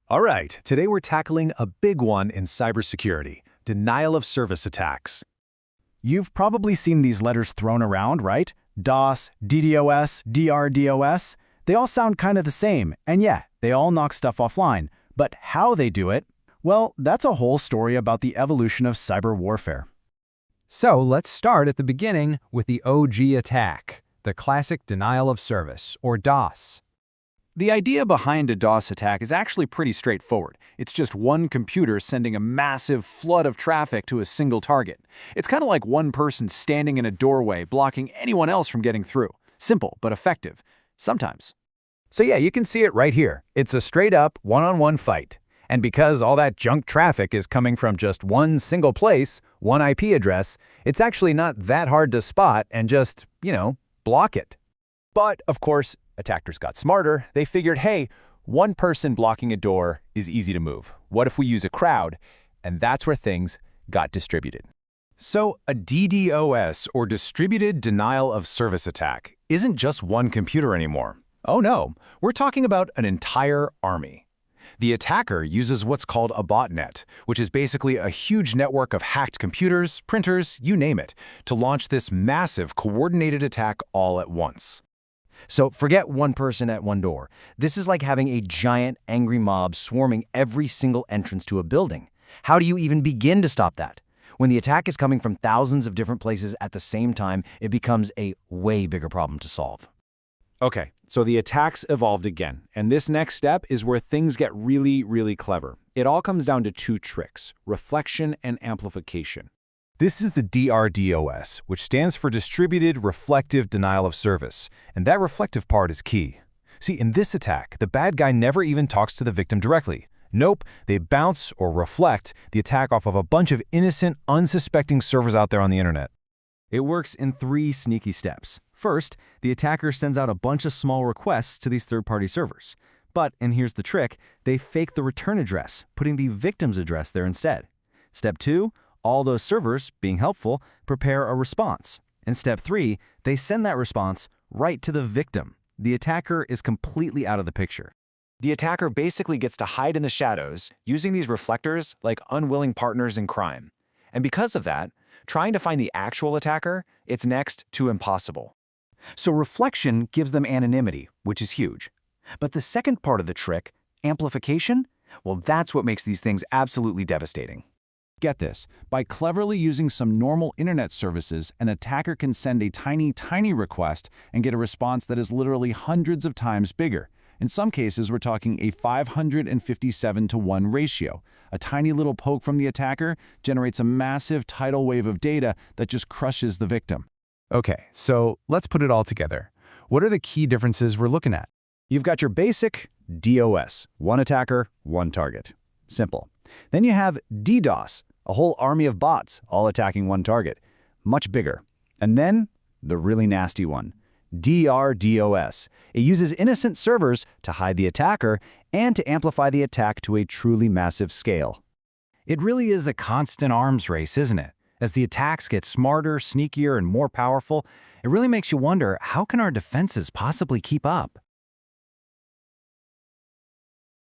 All right, today we're tackling a big one in cybersecurity, denial of service attacks. You've probably seen these letters thrown around, right? DOS, DDoS, DRDoS. They all sound kind of the same, and yeah, they all knock stuff offline. But how they do it? Well, that's a whole story about the evolution of cyber warfare. So let's start at the beginning with the OG attack, the classic denial of service, or DOS. The idea behind a DOS attack is actually pretty straightforward. It's just one computer sending a massive flood of traffic to a single target. It's kind of like one person standing in a doorway blocking anyone else from getting through. Simple, but effective. Sometimes. So yeah, you can see it right here. It's a straight-up one-on-one fight. And because all that junk traffic is coming from just one single place, one IP address, it's actually not that hard to spot and just, block it. But, of course, attackers got smarter. They figured, hey, one person blocking a door is easy to move. What if we use a crowd? And that's where things got distributed. So a DDoS, or distributed denial of service attack, isn't just one computer anymore. Oh no, we're talking about an entire army. The attacker uses what's called a botnet, which is basically a huge network of hacked computers, printers, you name it, to launch this massive coordinated attack all at once. So forget one person at one door. This is like having a giant, angry mob swarming every single entrance to a building. How do you even begin to stop that? When the attack is coming from thousands of different places at the same time, it becomes a way bigger problem to solve. Okay, so the attacks evolved again, and this next step is where things get really, really clever. It all comes down to two tricks: reflection and amplification. This is the DRDoS, which stands for Distributed Reflective Denial of Service, and that reflective part is key. See, in this attack, the bad guy never even talks to the victim directly. Nope, they bounce or reflect the attack off of a bunch of innocent, unsuspecting servers out there on the internet. It works in 3 sneaky steps. First, the attacker sends out a bunch of small requests to these third-party servers. But, and here's the trick, they fake the return address, putting the victim's address there instead. Step 2, all those servers, being helpful, prepare a response. And step 3, they send that response right to the victim. The attacker is completely out of the picture. The attacker basically gets to hide in the shadows, using these reflectors like unwilling partners in crime. And because of that, trying to find the actual attacker, it's next to impossible. So reflection gives them anonymity, which is huge. But the second part of the trick, amplification, well, that's what makes these things absolutely devastating. Get this, by cleverly using some normal internet services, an attacker can send a tiny request and get a response that is literally hundreds of times bigger. In some cases, we're talking a 557-to-1 ratio. A tiny little poke from the attacker generates a massive tidal wave of data that just crushes the victim. Okay, so let's put it all together. What are the key differences we're looking at? You've got your basic DOS, one attacker, one target. Simple. Then you have DDoS, a whole army of bots, all attacking one target. Much bigger. And then, the really nasty one, DRDoS. It uses innocent servers to hide the attacker and to amplify the attack to a truly massive scale. It really is a constant arms race, isn't it? As the attacks get smarter, sneakier, and more powerful, it really makes you wonder, how can our defenses possibly keep up?